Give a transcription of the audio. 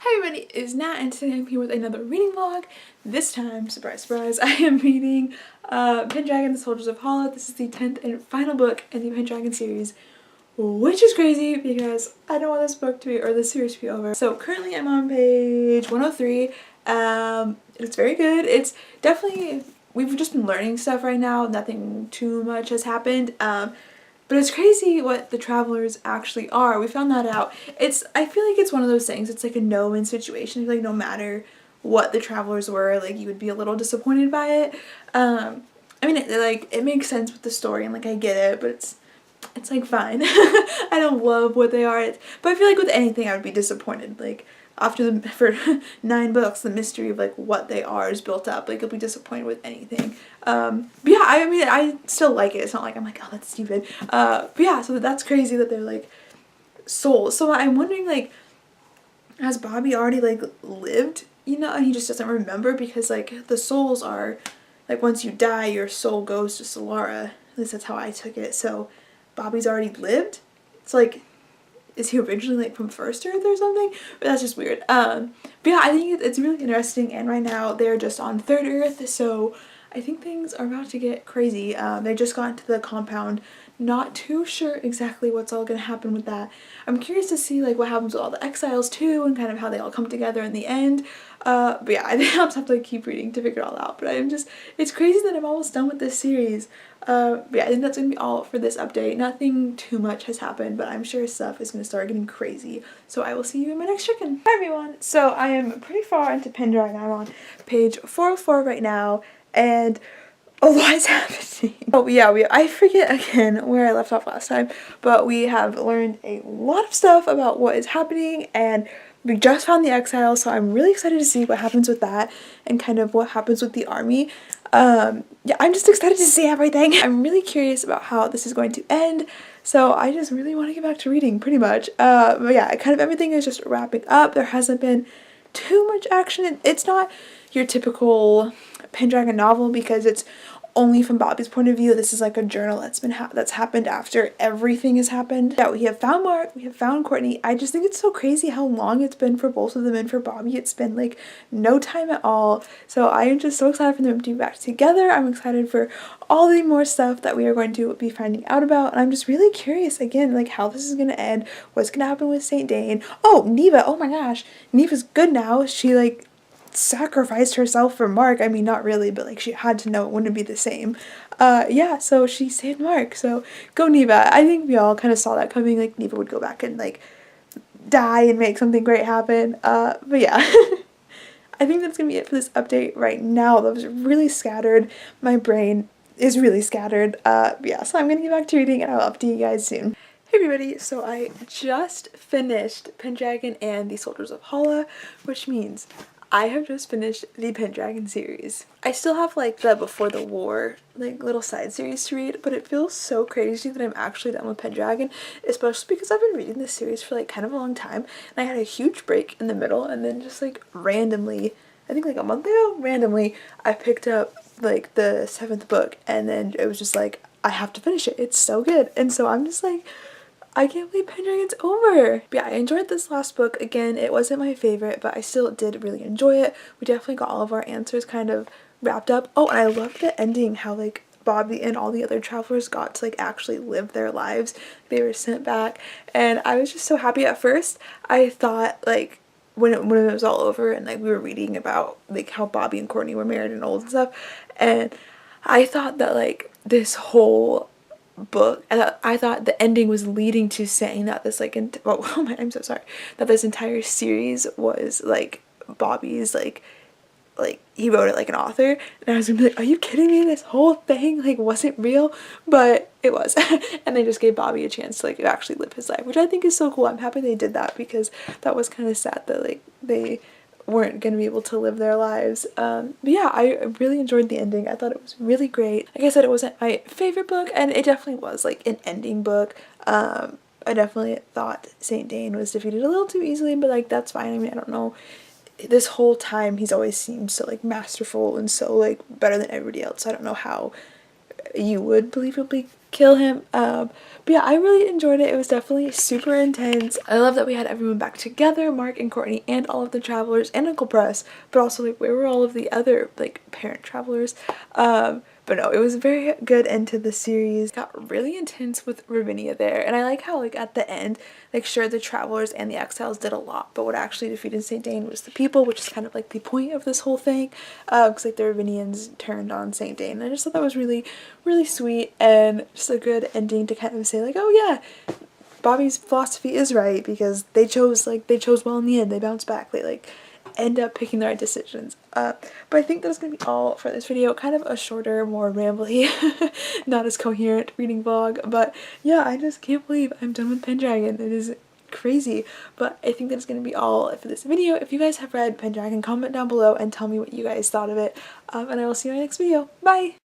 Hi everybody, it's Nat and today I'm here with another reading vlog. This time, surprise surprise, I am reading Pendragon, the Soldiers of HALLA. This is the 10th and final book in the Pendragon series, which is crazy because I don't want this book to be, or this series to be over. So currently I'm on page 103. It's very good. It's definitely, we've just been learning stuff right now. Nothing too much has happened. But it's crazy what the travelers actually are. We found that out. I feel like it's one of those things. It's like a no-win situation. I feel like no matter what the travelers were, like you would be a little disappointed by it. I mean, it makes sense with the story and like I get it, but it's like fine. I don't love what they are, but I feel like with anything I would be disappointed. Like for 9 books, the mystery of like what they are is built up. Like I'll be disappointed with anything. But yeah, I mean I still like it. It's not like I'm like, oh, that's stupid. But yeah, so that's crazy that they're like souls. So I'm wondering, like, has Bobby already like lived, you know, and he just doesn't remember? Because like the souls are like, once you die your soul goes to Solara. At least that's how I took it. So Bobby's already lived. It's like, is he originally like from First Earth or something? But that's just weird. But yeah, I think it's really interesting, and right now they're just on Third Earth, so I think things are about to get crazy. They just got into the compound. Not too sure exactly what's all gonna happen with that. I'm curious to see like what happens with all the exiles too, and kind of how they all come together in the end. But yeah, I think I'll just have to like keep reading to figure it all out. But it's crazy that I'm almost done with this series. But yeah, I think that's gonna be all for this update. Nothing too much has happened, but I'm sure stuff is gonna start getting crazy. So I will see you in my next check-in. Hi everyone! So I am pretty far into Pendragon. I'm on page 404 right now, and a lot is happening. Oh yeah, I forget again where I left off last time, but we have learned a lot of stuff about what is happening, and we just found the exile, so I'm really excited to see what happens with that and kind of what happens with the army. Yeah, I'm just excited to see everything. I'm really curious about how this is going to end, so I just really want to get back to reading, pretty much. But yeah, kind of everything is just wrapping up. There hasn't been too much action. It's not your typical Pendragon novel because it's only from Bobby's point of view. This is like a journal that's happened after everything has happened. Yeah, we have found Mark, we have found Courtney. I just think it's so crazy how long it's been for both of them, and for Bobby it's been like no time at all. So I am just so excited for them to be back together. I'm excited for all the more stuff that we are going to be finding out about, and I'm just really curious again like how this is gonna end, what's gonna happen with St. Dane. Oh, Neva, oh my gosh, Neva's good now. She like sacrificed herself for Mark. I mean, not really, but like she had to know it wouldn't be the same. Yeah, so she saved Mark, so go Neva. I think we all kind of saw that coming, like Neva would go back and like die and make something great happen. But yeah. I think that's gonna be it for this update right now. That was really scattered. My brain is really scattered. But yeah, so I'm gonna get back to reading and I'll update you guys soon. Hey everybody, so I just finished Pendragon and the Soldiers of HALLA, which means I have just finished the Pendragon series. I still have like the Before the War like little side series to read, but it feels so crazy that I'm actually done with Pendragon, especially because I've been reading this series for like kind of a long time, and I had a huge break in the middle, and then just like randomly, I think like a month ago, randomly, I picked up like the 7th book, and then it was just like, I have to finish it. It's so good. And so I'm just like, I can't believe Pendragon's over. But yeah, I enjoyed this last book. Again, it wasn't my favorite, but I still did really enjoy it. We definitely got all of our answers kind of wrapped up. Oh, and I loved the ending, how like Bobby and all the other travelers got to like actually live their lives. They were sent back, and I was just so happy. At first I thought like when it was all over and like we were reading about like how Bobby and Courtney were married and old and stuff, and I thought that like this whole book, I thought the ending was leading to saying that this like oh my, I'm so sorry, that this entire series was like Bobby's like he wrote it like an author, and I was gonna be like, are you kidding me, this whole thing like wasn't real? But it was. And they just gave Bobby a chance to like actually live his life, which I think is so cool. I'm happy they did that because that was kind of sad that like they weren't gonna be able to live their lives. But yeah, I really enjoyed the ending. I thought it was really great. Like I said, it wasn't my favorite book, and it definitely was like an ending book. I definitely thought St. Dane was defeated a little too easily, but like that's fine. I mean, I don't know, this whole time he's always seemed so like masterful and so like better than everybody else. I don't know how you would believe he'll be kill him. But yeah, I really enjoyed it. It was definitely super intense. I love that we had everyone back together, Mark and Courtney and all of the travelers and Uncle Press, but also like where were all of the other like parent travelers? But no, it was a very good end to the series. It got really intense with Ravinia there, and I like how like at the end, like sure the travelers and the exiles did a lot, but what actually defeated St. Dane was the people, which is kind of like the point of this whole thing, because like the Ravinians turned on St. Dane. And I just thought that was really, really sweet and just a good ending to kind of say like, oh yeah, Bobby's philosophy is right because they chose well in the end. They bounced back. They like end up picking the right decisions. But I think that's gonna be all for this video. Kind of a shorter, more rambly, not as coherent reading vlog. But yeah, I just can't believe I'm done with Pendragon. It is crazy. But I think that's gonna be all for this video. If you guys have read Pendragon, comment down below and tell me what you guys thought of it. And I will see you in my next video. Bye!